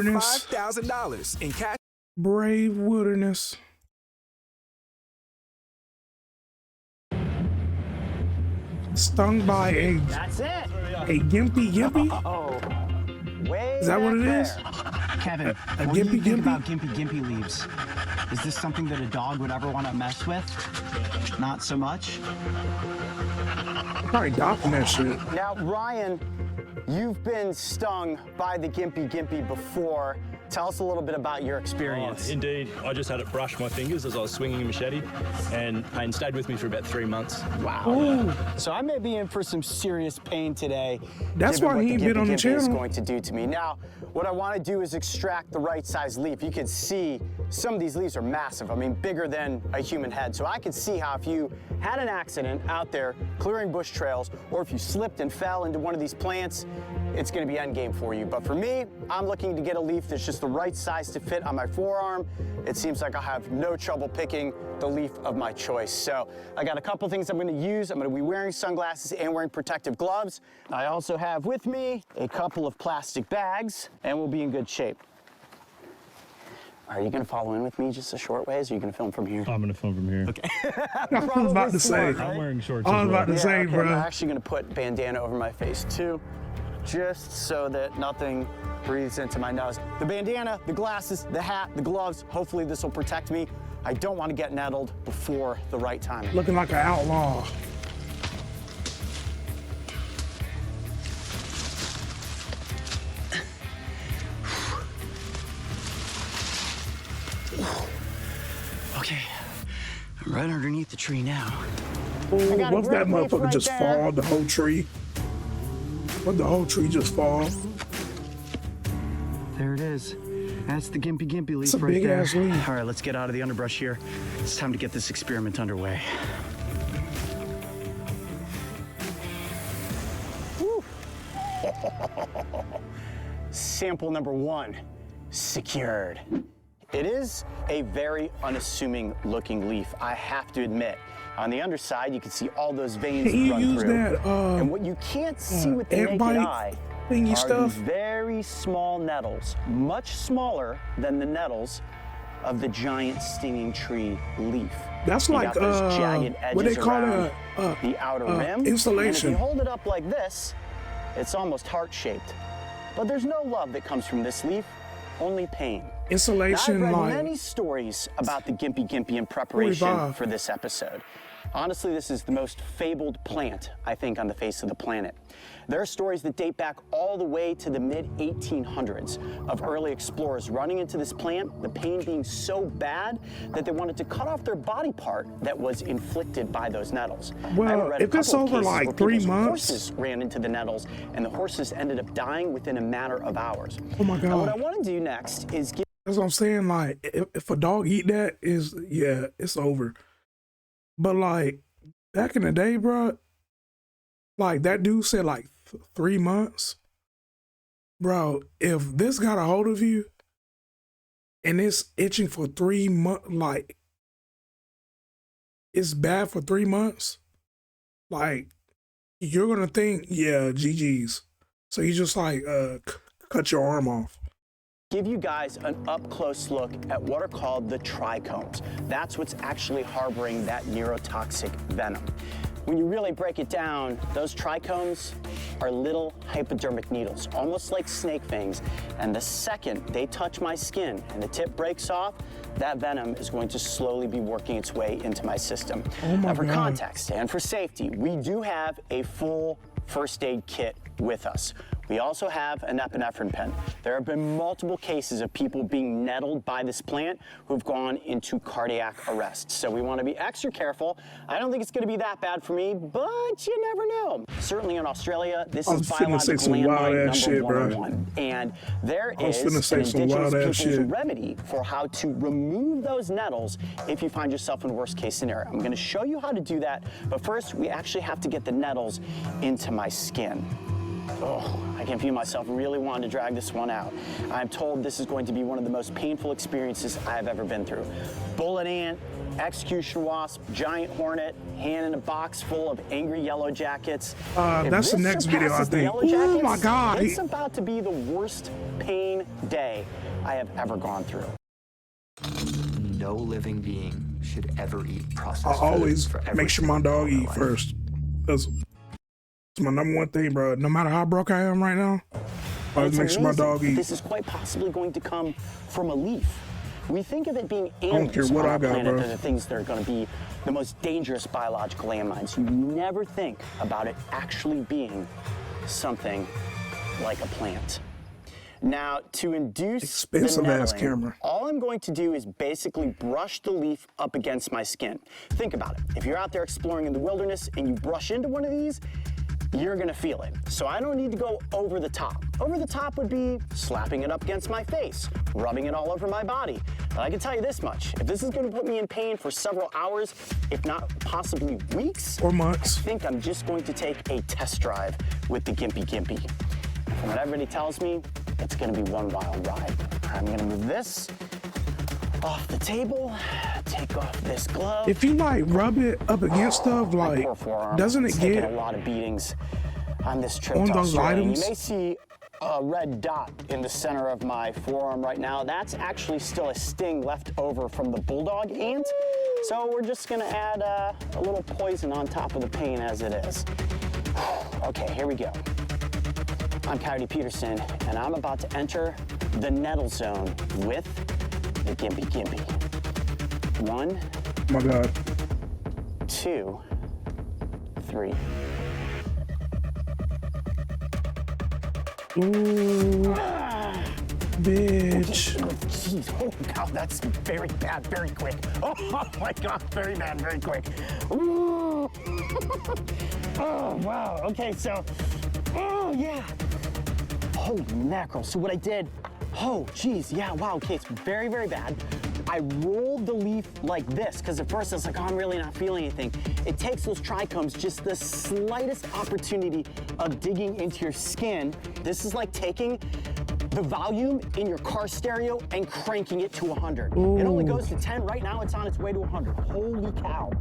$5,000 in cash. Brave wilderness. Stung by a gimpy? Oh, way Is that what it is? Kevin, A what do you gimpy think about gimpy leaves? Is this something that a dog would ever want to mess with? Not so much? Probably docking that shit. Now, Ryan, you've been stung by the gimpy before. Tell us a little bit about your experience. Indeed, I just had it brush my fingers as I was swinging a machete, and pain stayed with me for about 3 months. Wow. Ooh. So I may be in for some serious pain today. That's given why what he ain't the been on the gimpy channel. is going to do to me. Now, what I want to do is extract the right size leaf. You can see some of these leaves are massive. I mean, bigger than a human head. So I could see how if you had an accident out there clearing bush trails, or if you slipped and fell into one of these plants, it's going to be endgame for you. But for me, I'm looking to get a leaf that's just the right size to fit on my forearm. It seems like I'll have no trouble picking the leaf of my choice. So I got a couple things I'm going to use. I'm going to be wearing sunglasses and wearing protective gloves. I also have with me a couple of plastic bags, and we'll be in good shape. Are you going to follow in with me just a short ways, or are you going to film from here? I'm going to film from here. Okay. I was about to say. I'm wearing shorts. I was about to say, okay, bro. I'm actually going to put bandana over my face too, just so that nothing breathes into my nose. The bandana, the glasses, the hat, the gloves, hopefully this will protect me. I don't want to get nettled before the right time. Looking like an outlaw. Okay, I'm right underneath the tree now. Ooh, got a what's that great leaf motherfucker right just there. fall, the whole tree? What the whole tree just fall? There it is. That's the gimpy leaf It's a right big there. ass leaf. All right, let's get out of the underbrush here. It's time to get this experiment underway. Sample number 1, secured. It is a very unassuming looking leaf, I have to admit. On the underside, you can see all those veins Can you run use through. that, and what you can't see with the ant naked bite eye thingy are stuff? these very small nettles, much smaller than the nettles of the giant stinging tree leaf. That's You like, got those jagged what they edges call around it, the outer rim. insulation. And if you hold it up like this, it's almost heart-shaped. But there's no love that comes from this leaf, only pain. Insulation, now, I've read like many stories about the gimpy in preparation 45. for this episode. Honestly, this is the most fabled plant, I think, on the face of the planet. There are stories that date back all the way to the mid-1800s of early explorers running into this plant, the pain being so bad that they wanted to cut off their body part that was inflicted by those nettles. Well, I read a if it's couple of over cases like where 3 people's months- horses ran into the nettles, and the horses ended up dying within a matter of hours. Oh my Now, what I God. want to do next is give That's what I'm saying. Like, if a dog eat that, yeah, it's over. But like back in the day, bro, like that dude said like 3 months. Bro, if this got a hold of you and it's itching for 3 months, like it's bad for 3 months, like you're gonna think, yeah, GG's. So you just like cut your arm off. give you guys an up-close look at what are called the trichomes. That's what's actually harboring that neurotoxic venom. When you really break it down, those trichomes are little hypodermic needles, almost like snake fangs. And the second they touch my skin and the tip breaks off, that venom is going to slowly be working its way into my system. Oh my now, for God. context and for safety, we do have a full first aid kit with us. We also have an epinephrine pen. There have been multiple cases of people being nettled by this plant who've gone into cardiac arrest. So we want to be extra careful. I don't think it's going to be that bad for me, but you never know. Certainly in Australia, this is biological landmine number 101. And there is an indigenous people's remedy for how to remove those nettles if you find yourself in a worst case scenario. I'm going to show you how to do that, but first we actually have to get the nettles into my skin. Oh, I can feel myself really wanting to drag this one out. I'm told this is going to be one of the most painful experiences I have ever been through. Bullet ant, execution wasp, giant hornet, hand in a box full of angry yellow jackets. That's the next video, I think. Oh my God. It's about to be the worst pain day I have ever gone through. No living being should ever eat processed I always food for make sure my dog everything in eat life. first. That's my number one thing, bro. No matter how broke I am right now, I always make sure my dog eat. This is quite possibly going to come from a leaf. We think of it being don't care animals what on I our got, planet bro. that are the things that are going to be the most dangerous biological landmines. You never think about it actually being something like a plant. Now, to induce Expensive the ass nettling, camera. all I'm going to do is basically brush the leaf up against my skin. Think about it. If you're out there exploring in the wilderness and you brush into one of these, you're gonna feel it. So I don't need to go over the top. Over the top would be slapping it up against my face, rubbing it all over my body. But I can tell you this much, if this is gonna put me in pain for several hours, if not possibly weeks, Or months. I think I'm just going to take a test drive with the Gimpy Gimpy. From what everybody tells me, it's gonna be one wild ride. I'm gonna move this off the table, take off this glove. If you like rub it up against stuff, My like, poor forearm. doesn't it It's taken get a lot of beatings on this trip on to those Australia. items? You may see a red dot in the center of my forearm right now. That's actually still a sting left over from the bulldog ant. So we're just gonna add a little poison on top of the pain as it is. Okay, here we go. I'm Coyote Peterson, and I'm about to enter the nettle zone with the Gimpy Gimpy. 1, Oh my God. 2, 3. Ooh, bitch. Jeez, oh God, that's very bad, very quick. Oh my God, very bad, very quick. Ooh. Oh wow, okay, so, oh yeah. Holy mackerel, so what I did, oh geez, yeah, wow, okay, it's very, very bad. I rolled the leaf like this, because at first I was like, oh, I'm really not feeling anything. It takes those trichomes just the slightest opportunity of digging into your skin. This is like taking the volume in your car stereo and cranking it to 100. Ooh. It only goes to 10. Right now, it's on its way to 100. Holy cow.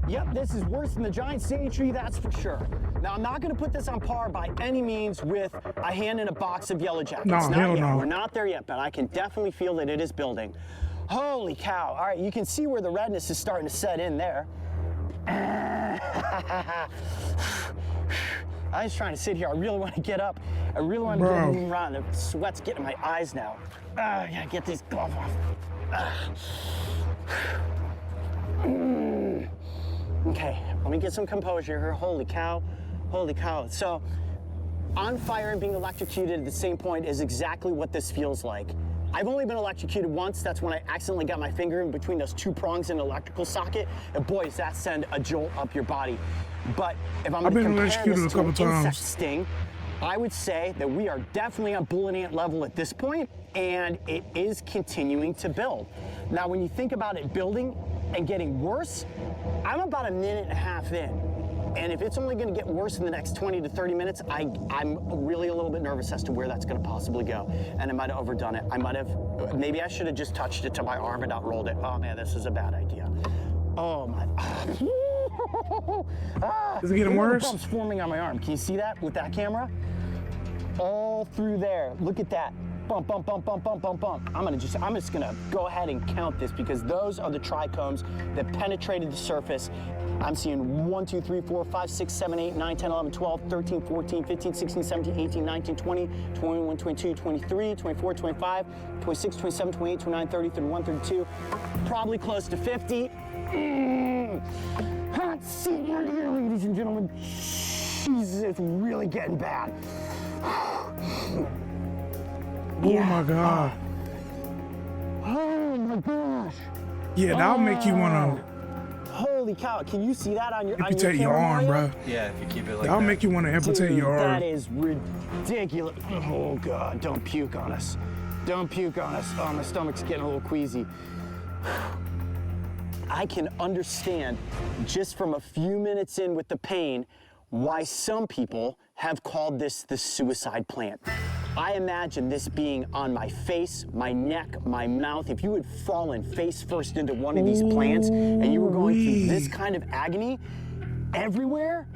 Yep, this is worse than the giant sage tree, that's for sure. Now, I'm not gonna put this on par by any means with a hand in a box of yellow jackets. No, Not hell yet. no. We're not there yet, but I can definitely feel that it is building. Holy cow. All right, you can see where the redness is starting to set in there. I was trying to sit here. I really want to get up. I really want to get moving around. The sweat's getting in my eyes now. I gotta get these gloves off. Okay, let me get some composure here. Holy cow, holy cow. So, on fire and being electrocuted at the same point is exactly what this feels like. I've only been electrocuted once. That's when I accidentally got my finger in between those two prongs in an electrical socket. And boy, does that send a jolt up your body. But if I'm I've going to been compare electrocuted this a to an couple insect times. sting, I would say that we are definitely on bullet ant level at this point, and it is continuing to build. Now, when you think about it building and getting worse, I'm about a minute and a half in. And if it's only gonna get worse in the next 20 to 30 minutes, I'm really a little bit nervous as to where that's gonna possibly go. And I might have overdone it. Maybe I should have just touched it to my arm and not rolled it. Oh man, this is a bad idea. Oh my. Is it getting worse? Bumps forming on my arm. Can you see that with that camera? All through there. Look at that. Bump, bump, bump, bump, bump, bump, bump. I'm just gonna go ahead and count this because those are the trichomes that penetrated the surface. I'm seeing 1, 2, 3, 4, 5, 6, 7, 8, 9, 10, 11, 12, 13, 14, 15, 16, 17, 18, 19, 20, 21, 22, 23, 24, 25, 26, 27, 28, 29, 30, 31, 32, probably close to 50. Hot seat right here, ladies and gentlemen. Jesus, it's really getting bad. Oh my God. Oh my gosh. Yeah, that'll make you wanna Holy cow, can you see that on your amputate your arm, Mario? bro. Yeah, if you keep it like That'll that. make you wanna amputate Dude, your arm. that is ridiculous. Oh God, don't puke on us. Don't puke on us. Oh, my stomach's getting a little queasy. I can understand just from a few minutes in with the pain why some people have called this the suicide plant. I imagine this being on my face, my neck, my mouth. If you had fallen face first into one of these plants and you were going through this kind of agony everywhere,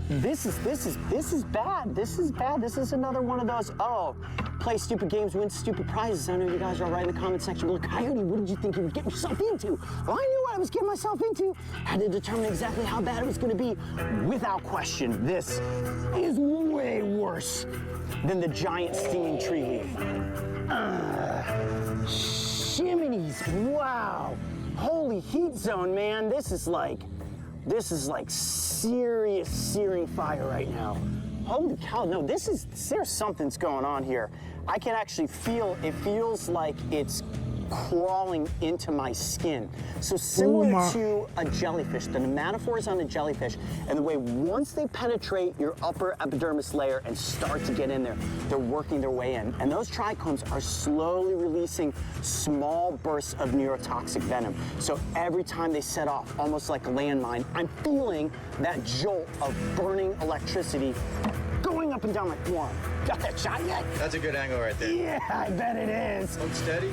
this is bad. This is bad. This is another one of those, oh, play stupid games, win stupid prizes. I know you guys are right in the comment section. Look, Coyote, what did you think you were getting yourself into? Well, I knew what I was getting myself into. I had to determine exactly how bad it was going to be. Without question, this is way worse than the giant stinging tree leaf. Chimneys, wow. Holy heat zone, man. This is like serious searing fire right now. Holy cow, no, there's something's going on here. I can actually feel, it feels like it's crawling into my skin. So similar to a jellyfish, the nematophores on a jellyfish, and the way once they penetrate your upper epidermis layer and start to get in there, they're working their way in. And those trichomes are slowly releasing small bursts of neurotoxic venom. So every time they set off, almost like a landmine, I'm feeling that jolt of burning electricity going up and down my forearm. Got that shot yet? That's a good angle right there. Yeah, I bet it is. Hold steady.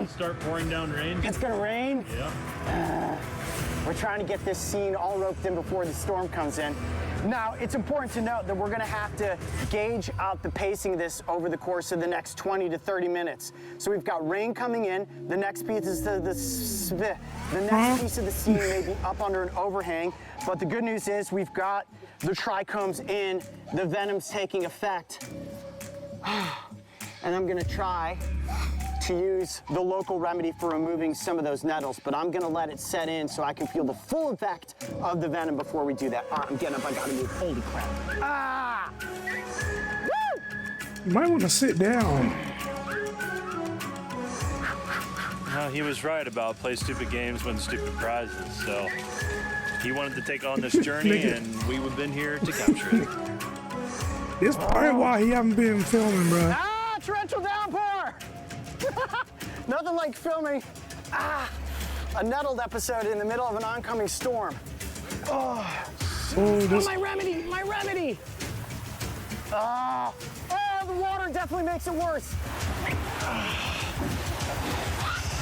Start pouring down rain. It's gonna rain? Yeah. We're trying to get this scene all roped in before the storm comes in. Now, it's important to note that we're gonna have to gauge out the pacing of this over the course of the next 20 to 30 minutes. So we've got rain coming in. The next piece is the next piece of the scene may be up under an overhang. But the good news is we've got the trichomes in, the venom's taking effect. And I'm gonna try to use the local remedy for removing some of those nettles, but I'm gonna let it set in so I can feel the full effect of the venom before we do that. All right, I'm getting up, I gotta move, holy crap. Ah! Woo! You might want to sit down. He was right about play stupid games, win stupid prizes, so he wanted to take on this journey and we would have been here to capture it. This probably why he haven't been filming, bro. Ah, torrential downpour! Nothing like filming a nettled episode in the middle of an oncoming storm. Oh, my remedy, my remedy! Oh, the water definitely makes it worse.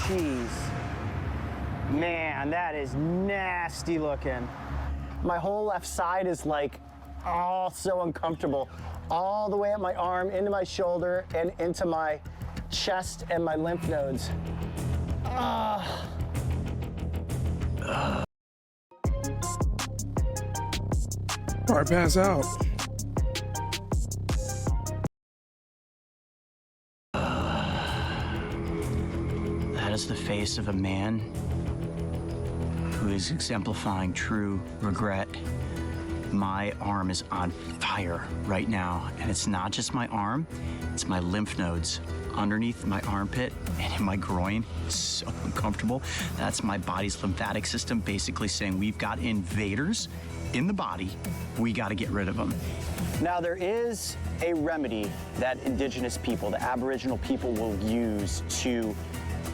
Jeez. Man, that is nasty looking. My whole left side is like, oh, so uncomfortable. All the way up my arm, into my shoulder, and into my chest and my lymph nodes. Probably pass out. That is the face of a man who is exemplifying true regret. My arm is on fire right now, and it's not just my arm, it's my lymph nodes underneath my armpit and in my groin. It's so uncomfortable. That's my body's lymphatic system basically saying we've got invaders in the body, we got to get rid of them. Now, there is a remedy that indigenous people, the Aboriginal people, will use to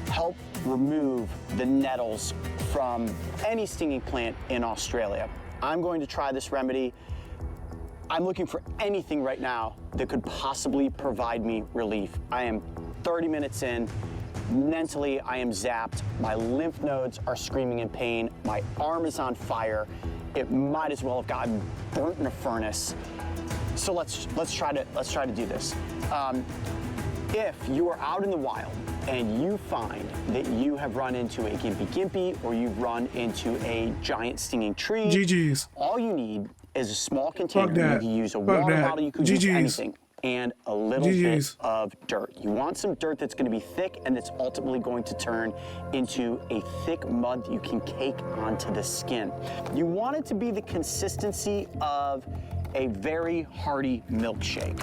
help remove the nettles from any stinging plant in Australia. I'm going to try this remedy. I'm looking for anything right now that could possibly provide me relief. I am 30 minutes in. Mentally, I am zapped. My lymph nodes are screaming in pain. My arm is on fire. It might as well have gotten burnt in a furnace. So let's try to do this. If you are out in the wild and you find that you have run into a gimpy or you've run into a giant stinging tree, GG's. all you need is a small container. Fuck that. You can use a Fuck water that. bottle, you could use GG's. anything, and a little GG's. bit of dirt. You want some dirt that's going to be thick and that's ultimately going to turn into a thick mud that you can cake onto the skin. You want it to be the consistency of a very hearty milkshake.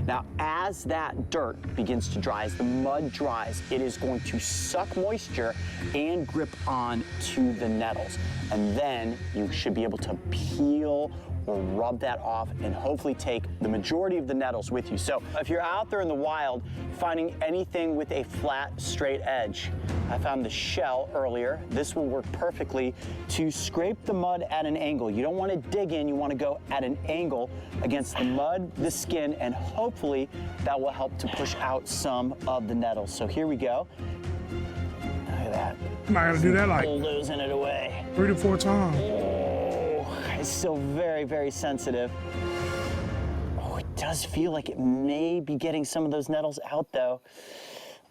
Now, as that dirt begins to dry, as the mud dries, it is going to suck moisture and grip on to the nettles. And then you should be able to peel will rub that off and hopefully take the majority of the nettles with you. So if you're out there in the wild finding anything with a flat, straight edge, I found the shell earlier. This will work perfectly to scrape the mud at an angle. You don't want to dig in, you want to go at an angle against the mud, the skin, and hopefully that will help to push out some of the nettles. So here we go. Look at that. I'm not gonna do that like Bulldozing it away. 3 to 4 times. Oh, it's still very, very sensitive. Oh, it does feel like it may be getting some of those nettles out though.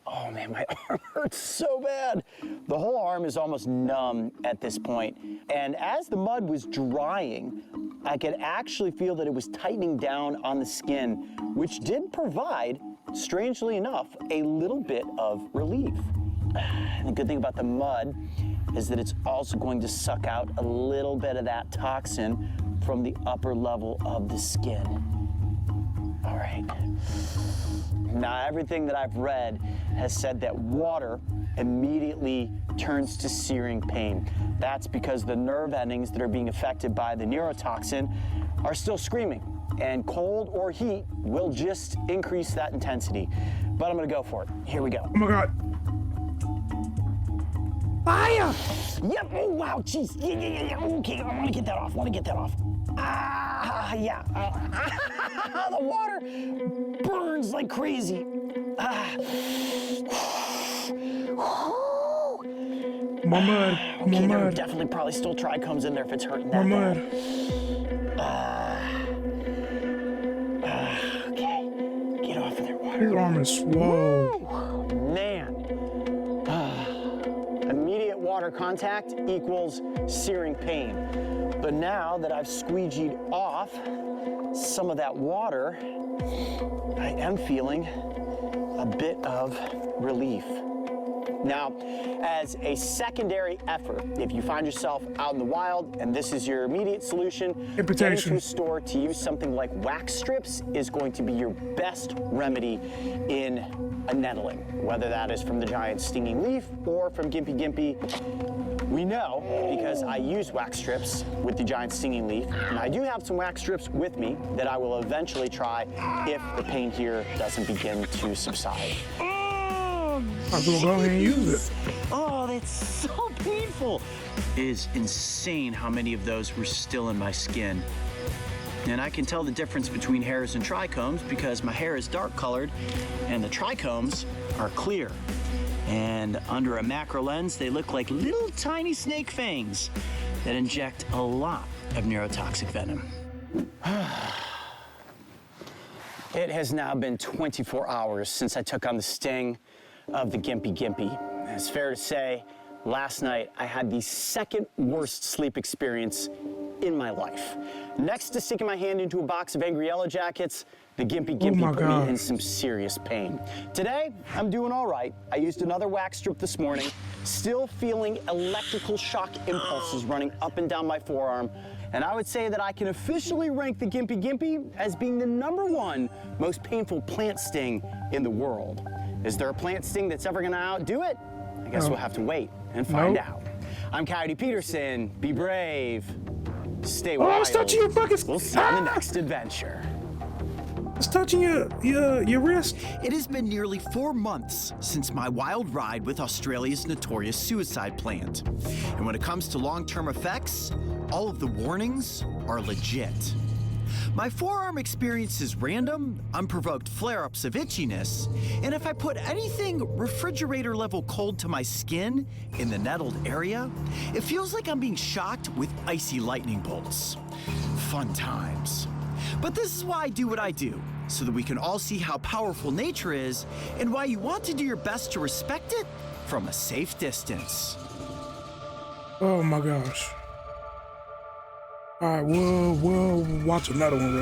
Oh man, my arm hurts so bad. The whole arm is almost numb at this point. And as the mud was drying, I could actually feel that it was tightening down on the skin, which did provide, strangely enough, a little bit of relief. And the good thing about the mud is that it's also going to suck out a little bit of that toxin from the upper level of the skin. All right. Now, everything that I've read has said that water immediately turns to searing pain. That's because the nerve endings that are being affected by the neurotoxin are still screaming, and cold or heat will just increase that intensity. But I'm gonna go for it. Here we go. Oh my God. Fire! Yep, oh wow, jeez. Yeah. Okay, I wanna get that off, Ah, yeah. The water burns like crazy. More mud. Okay, More there are mud. definitely probably still trichomes in there if it's hurting that More bad. mud. Okay, get off of there, water. His arm is swole. Man. Immediate water contact equals searing pain. But now that I've squeegeed off some of that water, I am feeling a bit of relief. Now, as a secondary effort, if you find yourself out in the wild and this is your immediate solution, get into a store to use something like wax strips is going to be your best remedy in a nettling, whether that is from the giant stinging leaf or from Gimpy Gimpy. We know because I use wax strips with the giant stinging leaf, and I do have some wax strips with me that I will eventually try if the pain here doesn't begin to subside. I'm gonna go ahead and use it. Oh, that's so painful. It is insane how many of those were still in my skin. And I can tell the difference between hairs and trichomes because my hair is dark colored and the trichomes are clear. And under a macro lens, they look like little tiny snake fangs that inject a lot of neurotoxic venom. It has now been 24 hours since I took on the sting of the Gimpy Gimpy. It's fair to say, last night I had the second worst sleep experience in my life. Next to sticking my hand into a box of Angry Yellow Jackets, the Gimpy Gimpy put me in some serious pain. Today, I'm doing all right. I used another wax strip this morning, still feeling electrical shock impulses running up and down my forearm. And I would say that I can officially rank the Gimpy Gimpy as being the #1 most painful plant sting in the world. Is there a plant sting that's ever gonna outdo it? I guess we'll have to wait and find out. I'm Coyote Peterson. Be brave. Stay wild. Oh, I was touching your fucking... We'll see you on the next adventure. It's touching your wrist. It has been nearly 4 months since my wild ride with Australia's notorious suicide plant. And when it comes to long-term effects, all of the warnings are legit. My forearm experiences random, unprovoked flare-ups of itchiness, and if I put anything refrigerator-level cold to my skin in the nettled area, it feels like I'm being shocked with icy lightning bolts. Fun times. But this is why I do what I do, so that we can all see how powerful nature is and why you want to do your best to respect it from a safe distance. Oh my gosh. All right, we'll watch another one, bro.